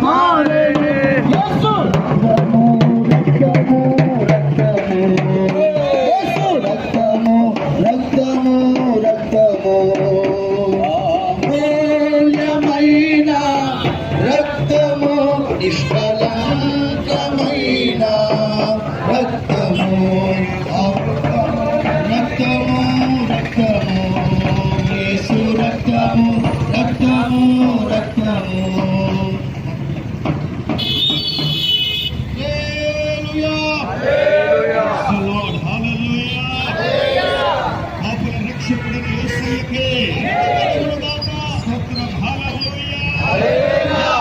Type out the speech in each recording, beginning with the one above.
మారెను యేసు రక్తము రక్తము రక్తము యేసు రక్తము రక్తము రక్తము అమూల్యమైన రక్తము నిష్కలంకమైన రక్తము రక్తము రక్తము యేసు రక్తము రక్తము రక్తము హల్లెలూయా హల్లెలూయా లార్డ్ హల్లెలూయా ఆపల రక్షకుడైన యేసుకే స్తోత్రం హల్లెలూయా హల్లెలూయా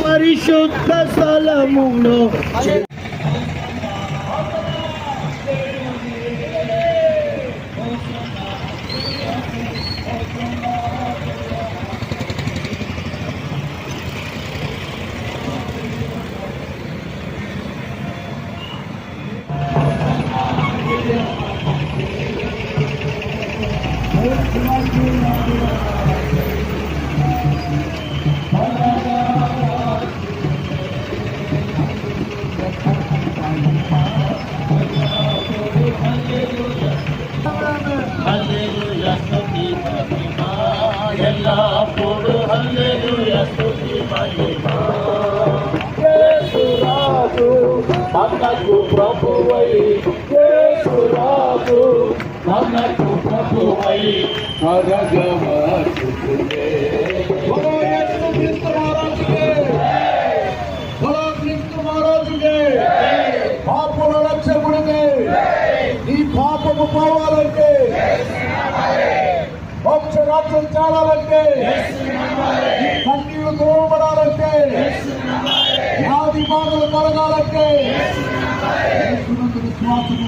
పరిశుద్ధ స్థలములో ఎల్లప్పుడు హల్లెలూయా స్తుతి మహిమ యేసు రాజు మనకు ప్రభువై యేసు రాజు మనకు ప్రభువై నరగవచ్చునే బోలో యేసు క్రీస్తు మహారాజుకే బోలో క్రీస్తు మహారాజుకే పాపుల రక్షకుడికే ఈ పాపము పోవాలంటే మోక్ష రాజ్యం చాలాలంటే కన్నీళ్లు దూరపడాలంటే వ్యాధి బాధలు కలగాలంటే విశ్వాసం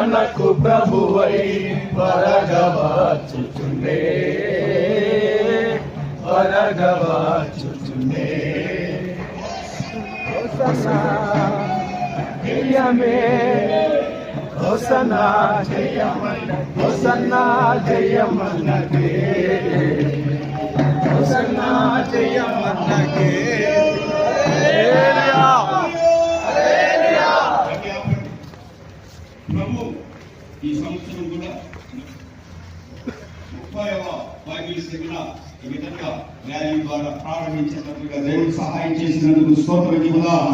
మనకు ప్రభువై వరగవచ్చుచునే వరగవచ్చుచునే జయమే హోసన్నా జయమన్నకే హోసన్నా జయమన్నకే హోసన్నా జయమన్నకే హల్లెలూయా హల్లెలూయా. ప్రభు ఈ సంవత్సరం కూడా 30వ బైబిల్ సెమినార్ ఈ విధంగా ర్యాలీ ద్వారా ప్రారంభించినట్లుగా దేవుడు సహాయం చేసినందుకు స్తోత్రం చెబుదాం.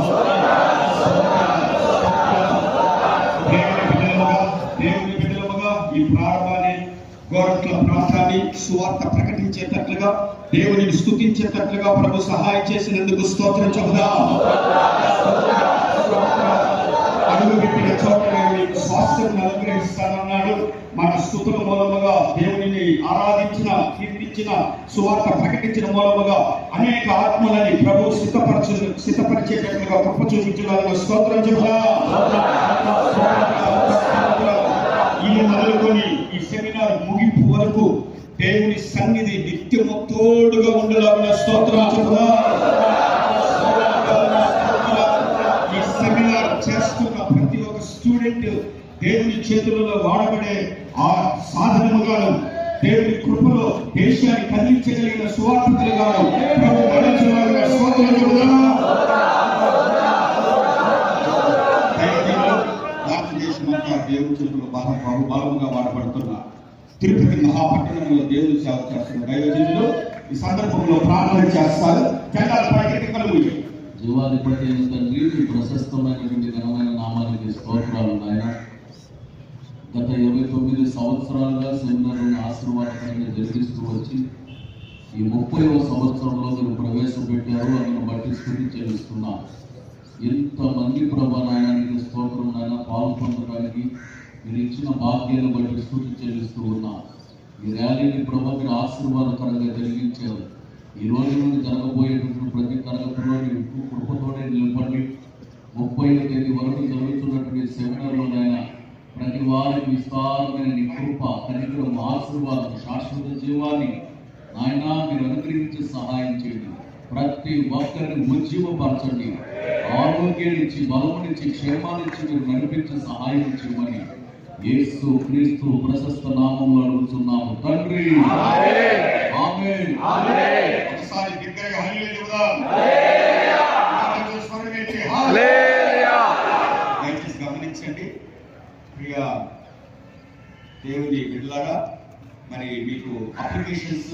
దేవుని బిడ్డలుగా ఈ ప్రారంభాన్ని గోరట్ల ప్రాంతాన్ని సువార్త ప్రకటించేటట్లుగా దేవునిని స్తుతించేటట్లుగా ప్రభు సహాయం చేసినందుకు స్తోత్రం చెబుదాం. అడుగు పెట్టిన చోట దేవుని స్వాస్థ్యం అనుగ్రహిస్తానన్నాడు. మన స్తుతుల మూలముగా దేవునిని ఆరాధించిన కీర్తించిన సువార్త ప్రకటించిన మూలముగా అనేక ఆత్మలని ప్రభు సిద్ధపరిచేటట్లుగా కృప చూపించడానికి స్తోత్రం చెబుదాం. ఇది మొదలుకొని ఈ సెమినార్ ముగింపు వరకు దేవుని సన్నిధి నిత్యము తోడుగా ఉండలాగిన స్తోత్రం చెబుదాం. ఈ సెమినార్ చేస్తున్న ప్రతి ఒక్క స్టూడెంట్ దేవుని చేతులలో వాడబడే ఆ సాధనముగాను దేవుని కృపలో దేశాన్ని కదిలించగలిగిన సువార్తికులుగాను ప్రభు నడిపించగలిగిన స్తోత్రం చెబుదాం. భారతదేశమంతా దేవుని చేతుల్లో బహుబలముగా వాడబడుతున్న తిరుపతి మహాపట్టణంలో దేవుని సేవ చేస్తున్న దైవజనులు ఈ సందర్భంలో ప్రార్థన చేస్తారు. జెండాల పైకి కలుగు. జీవాధిపతి అయిన తండ్రి, మీ ప్రశస్తమైనటువంటి ఘనమైన నామానికి స్తోత్రాలు నాయన. గత 29 సంవత్సరాలుగా సెమినార్లను ఆశీర్వాదకరంగా జరిగిస్తూ వచ్చి ఈ 30వ సంవత్సరంలో మీరు ప్రవేశపెట్టారు. అందును బట్టి స్థుతి చెల్లిస్తున్నా. ఎంతమంది ప్రభా నాయనానికి స్తోత్రం నాయన పాల్పొందడానికి మీరు ఇచ్చిన భాగ్యాన్ని బట్టి స్థుతి చెల్లిస్తూ ఉన్నా. ఈ ర్యాలీని ప్రభా మీరు ఆశీర్వాదకరంగా జరిగించారు. ఈ రోజు నుండి జరగబోయేటువంటి ప్రతి తరగతిలో కృపతోనే నిలబడి 30వ తేదీ వరకు జరుగుతున్నటువంటి సెమినార్లోనైనా ప్రతి వారికి విస్తారమైన నీ కృప, కనికరం, ఆశీర్వాదం, శాశ్వత జీవాన్ని ఆయన మీరు అనుగ్రహించి సహాయం చేయండి. ప్రతి ఒక్కరిని ఉజ్జీవపరచండి. ఆరోగ్యాన్నిచ్చి, బలమునిచ్చి, క్షేమాన్నిచ్చి మీరు నడిపించి సహాయం చేయమని యేసు క్రీస్తు ప్రశస్త నామంలో అడుగుతున్నాము తండ్రి. ఆమేన్. ఒకసారి బిగ్గరగా హల్లెలూయా చెబుదాం. దయచేసి గమనించండి ప్రియ దేవుని బిడ్డలారా, మరి మీకు అప్లికేషన్స్